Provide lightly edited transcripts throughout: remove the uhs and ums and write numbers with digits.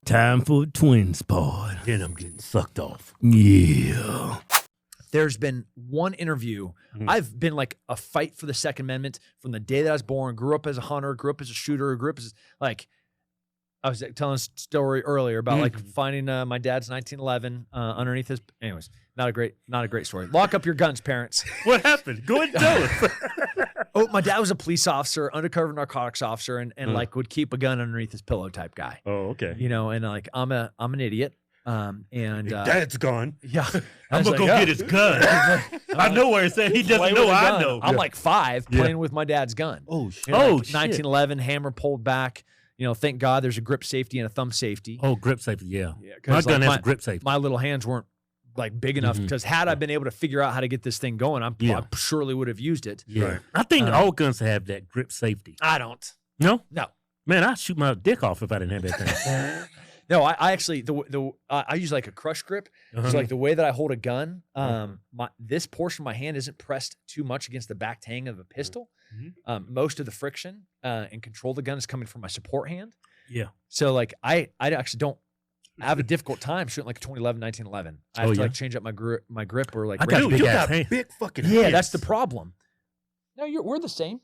Time for Twins Pod. Then I'm getting sucked off. Yeah. There's been one interview. I've been like a fight for the Second Amendment from the day that I was born. Grew up as a hunter, grew up as a shooter, grew up as like, I was telling a story earlier about like finding my dad's 1911 underneath his. Anyways, not a great story. Lock up your guns, parents. What happened? Go ahead and tell us. Oh, my dad was a police officer, undercover narcotics officer, and like would keep a gun underneath his pillow type guy. Oh, okay. You know, and like I'm an idiot. And Dad's gone. yeah, I'm gonna go get his gun. I know where it's at. He doesn't know. I know. I'm like 5 playing with my dad's gun. Oh shit. You know, like 1911 hammer pulled back. You know, thank God there's a grip safety and a thumb safety. Oh, grip safety, yeah. My gun has a grip safety. My little hands weren't like big enough because had I been able to figure out how to get this thing going, I surely would have used it. Yeah. Right. I think all guns have that grip safety. I don't. No? No. Man, I'd shoot my dick off if I didn't have that thing. No, I actually I use like a crush grip. So like the way that I hold a gun, this portion of my hand isn't pressed too much against the back tang of a pistol. Most of the friction and control of the gun is coming from my support hand. Yeah. So like I actually don't have a difficult time shooting like a 2011, 1911. I have to like change up my grip or like. I got Dude, big you ass got hands. big fucking Yeah, hands. that's the problem. No, we're the same.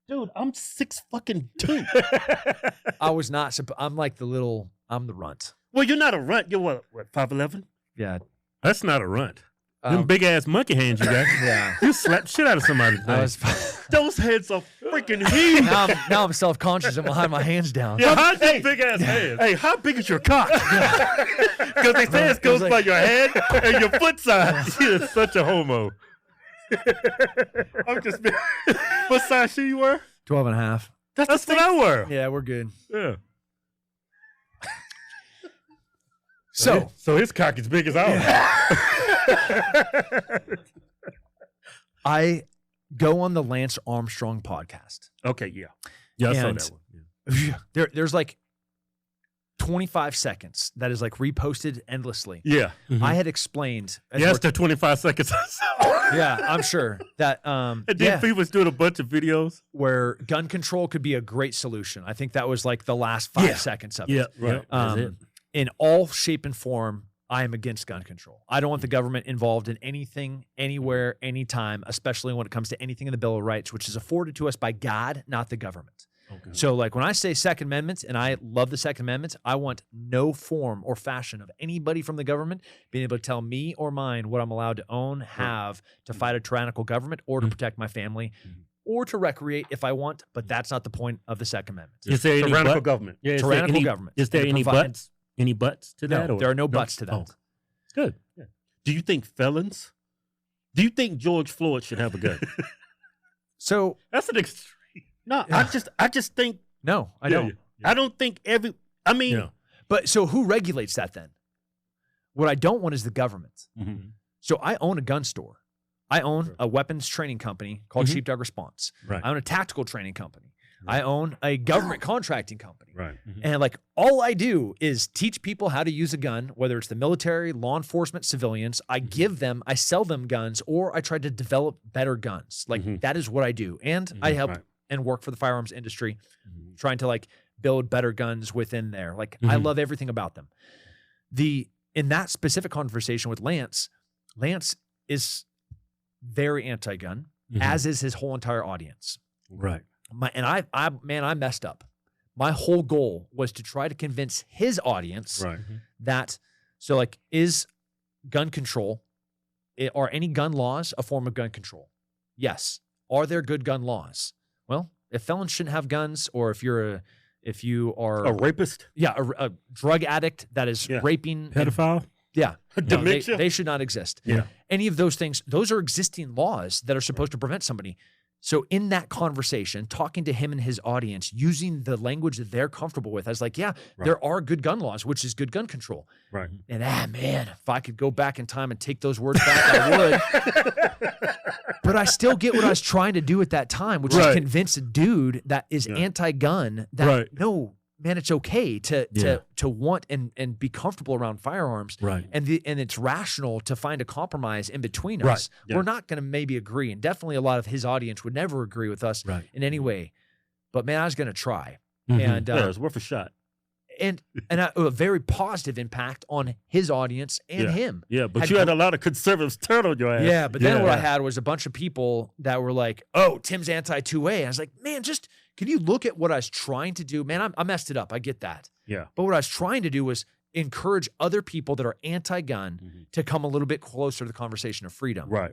Dude, I'm 6'2". I was not. I'm like I'm the runt. Well, you're not a runt. You're what 5'11"? Yeah. That's not a runt. Them big ass monkey hands you got. Yeah. You slap the shit out of somebody. Those heads are freaking huge. now I'm self-conscious and behind my hands down. Yeah, how's your big ass hands? Hey, how big is your cock? Because they say it goes by your head and your foot size. You're such a homo. I'm just. What size shoe you wear? 12 and a half. That's what I wear. Yeah, we're good. Yeah. So his cock is big as ours. I go on the Lance Armstrong podcast. Okay, yeah. Yeah, I saw And that one. Yeah. There's like 25 seconds that is like reposted endlessly. Yeah. I had explained. Yes, the 25 seconds. Yeah, I'm sure that. And then people was doing a bunch of videos where gun control could be a great solution. I think that was like the last 5 seconds of it. Yeah, right. That's it. In all shape and form, I am against gun control. I don't want the government involved in anything, anywhere, anytime, especially when it comes to anything in the Bill of Rights, which is afforded to us by God, not the government. Okay. So like when I say Second Amendment, and I love the Second Amendment, I want no form or fashion of anybody from the government being able to tell me or mine what I'm allowed to own, have, to fight a tyrannical government, or to protect my family, or to recreate if I want, but that's not the point of the Second Amendment. Is there any Tyrannical government. Yeah, Tyrannical government. Is there And any provide- buts? Any buts to that? No, or? there are no buts to that. Oh. Good. Yeah. Do you think felons? Do you think George Floyd should have a gun? So That's an extreme. No, I just think no, I don't. I don't think I mean, Yeah. But so who regulates that then? What I don't want is the government. So I own a gun store. I own a weapons training company called Sheepdog Response. Right. I own a tactical training company. I own a government contracting company. right. And like all I do is teach people how to use a gun, whether it's the military, law enforcement, civilians. I I sell them guns, or I try to develop better guns. Like that is what I do. And I help and work for the firearms industry, trying to like build better guns within there. Like I love everything about them. In that specific conversation with Lance is very anti-gun, as is his whole entire audience. Right. I messed up. My whole goal was to try to convince his audience that, so like, is gun control, are any gun laws a form of gun control? Yes. Are there good gun laws? Well, if felons shouldn't have guns, or if you are A rapist? yeah, a drug addict that is raping, Pedophile? Dementia? they should not exist. Yeah. Any of those things, those are existing laws that are supposed to prevent somebody. So in that conversation, talking to him and his audience, using the language that they're comfortable with, I was like, there are good gun laws, which is good gun control. Right. And man, if I could go back in time and take those words back, I would. But I still get what I was trying to do at that time, which is convince a dude that is anti-gun that no, man, it's okay to want and be comfortable around firearms. Right. And it's rational to find a compromise in between us. Right. Yeah. We're not going to maybe agree, and definitely a lot of his audience would never agree with us in any way. But man, I was going to try. And Yeah, it's worth a shot. and a very positive impact on his audience and him. Yeah, but you had a lot of conservatives turn on your ass. Yeah, but then what I had was a bunch of people that were like, "Oh, Tim's anti-2A." I was like, "Man, just can you look at what I was trying to do? Man, I messed it up. I get that. Yeah. But what I was trying to do was encourage other people that are anti-gun to come a little bit closer to the conversation of freedom. Right.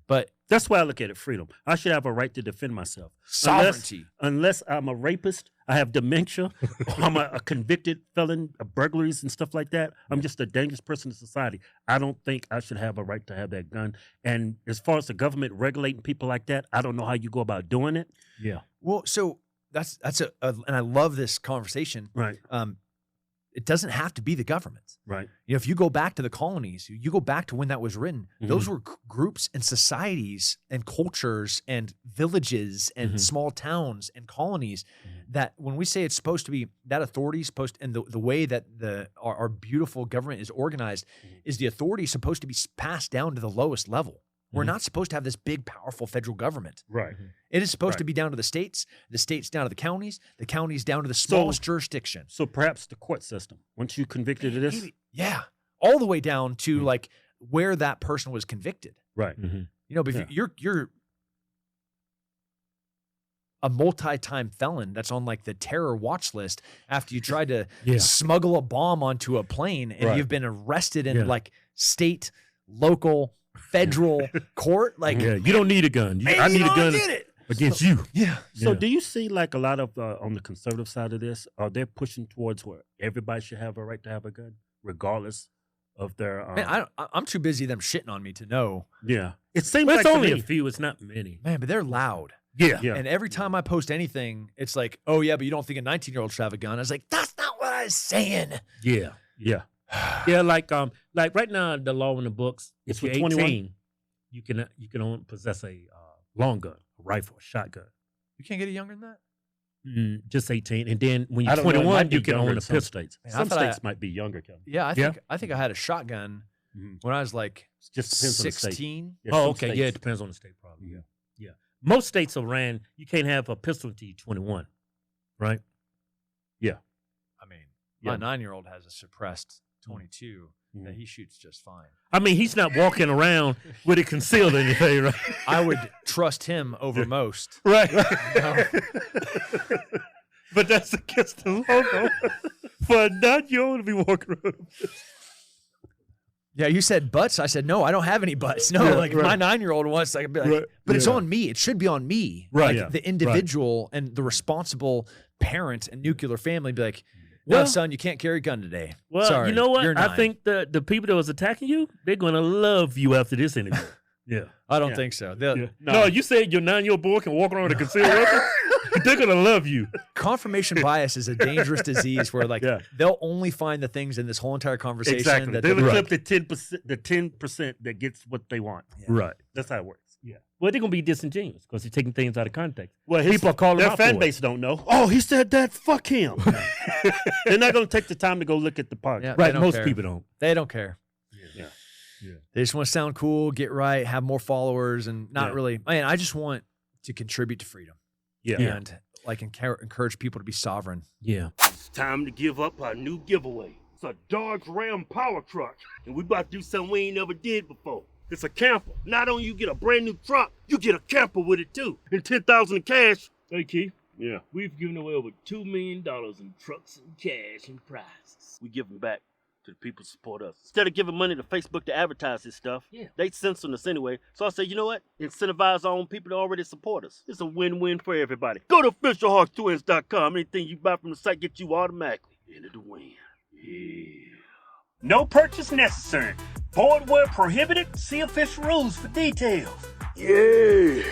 But that's why I look at it, freedom. I should have a right to defend myself. Sovereignty. Unless I'm a rapist, I have dementia, or I'm a convicted felon of burglaries and stuff like that. I'm just a dangerous person in society. I don't think I should have a right to have that gun. And as far as the government regulating people like that, I don't know how you go about doing it. Yeah. Well, so that's and I love this conversation. Right. It doesn't have to be the government. Right. You know, if you go back to the colonies, you go back to when that was written, those were groups and societies and cultures and villages and small towns and colonies that when we say it's supposed to be, that authority is supposed to, and the way that our beautiful government is organized is the authority is supposed to be passed down to the lowest level. We're not supposed to have this big, powerful federal government. Right. It is supposed to be down to the states down to the counties down to the smallest jurisdiction. So perhaps the court system, once you convicted of this? Yeah. All the way down to like where that person was convicted. Right. You know, but if you're a multi-time felon that's on like the terror watch list after you tried to smuggle a bomb onto a plane and you've been arrested in like state, local, federal court, like you don't need a gun. I need a gun against you. Yeah. So do you see like a lot of on the conservative side of this, are they pushing towards where everybody should have a right to have a gun, regardless of their? Man, I'm too busy them shitting on me to know. Yeah, it seems But like it's only a few. It's not many. Man, but they're loud. Yeah. And every time I post anything, it's like, oh yeah, but you don't think a 19-year-old should have a gun? I was like, that's not what I was saying. Yeah. Yeah. Yeah, like right now the law in the books, It's if you're for 21? 18, you can only possess a long gun, a rifle, a shotgun. You can't get it younger than that? Just 18, and then when I you're don't know, it 21, might be you can younger own in a some pistol. states. Man, I Some thought states might be younger, Kevin. Yeah, I think I had a shotgun when I was like It just depends on the state. 16. Yeah, Oh, some okay, states. yeah, it depends on the state, probably. Yeah. Most states have ran. You can't have a pistol until you're 21, right? I mean, my 9-year-old has a suppressed 22 that he shoots just fine. I mean, he's not walking around with it concealed or anything, right? I would trust him over most. Right. But that's against the law for a 9-year-old to be walking around. Yeah, you said butts. I said, no, I don't have any butts. No, if my 9-year-old wants, I could be like, but it's on me. It should be on me. Right. Like the individual and the responsible parent and nuclear family be like, no, son, you can't carry a gun today. Well, Sorry, you know what? you're I 9. think the people that was attacking you, they're going to love you after this interview. Yeah. I don't think so. No, you said your 9-year-old boy can walk around with a concealed weapon? They're going to love you. Confirmation bias is a dangerous disease where they'll only find the things in this whole entire conversation. Exactly. That They'll they're accept the 10% that gets what they want. Yeah. Right. That's how it works. Yeah. Well, they're going to be disingenuous because they're taking things out of context. Well, people are calling their out fan for base don't know. Oh, he said that. Fuck him. They're not going to take the time to go look at the podcast. Yeah, Right. they Most care. people don't. They don't care. Yeah. They just want to sound cool, get right, have more followers, and not Yeah. really. Man, I just want to contribute to freedom. Yeah. And like encourage people to be sovereign. Yeah. It's time to give up our new giveaway. It's a Dodge Ram power truck, and we about to do something we ain't never did before. It's a camper. Not only you get a brand new truck, you get a camper with it too, and $10,000 in cash. Hey, Keith, Yeah, we've given away over $2 million in trucks and cash and prizes. we give them back to the people who support us. Instead of giving money to Facebook to advertise this stuff, they censor us anyway. So I say, you know what? Incentivize our own people to already support us. It's a win-win for everybody. Go to officialhodgetwins.com. Anything you buy from the site gets you automatically into the win. Yeah. No purchase necessary. Board where prohibited. See official rules for details. Yeah.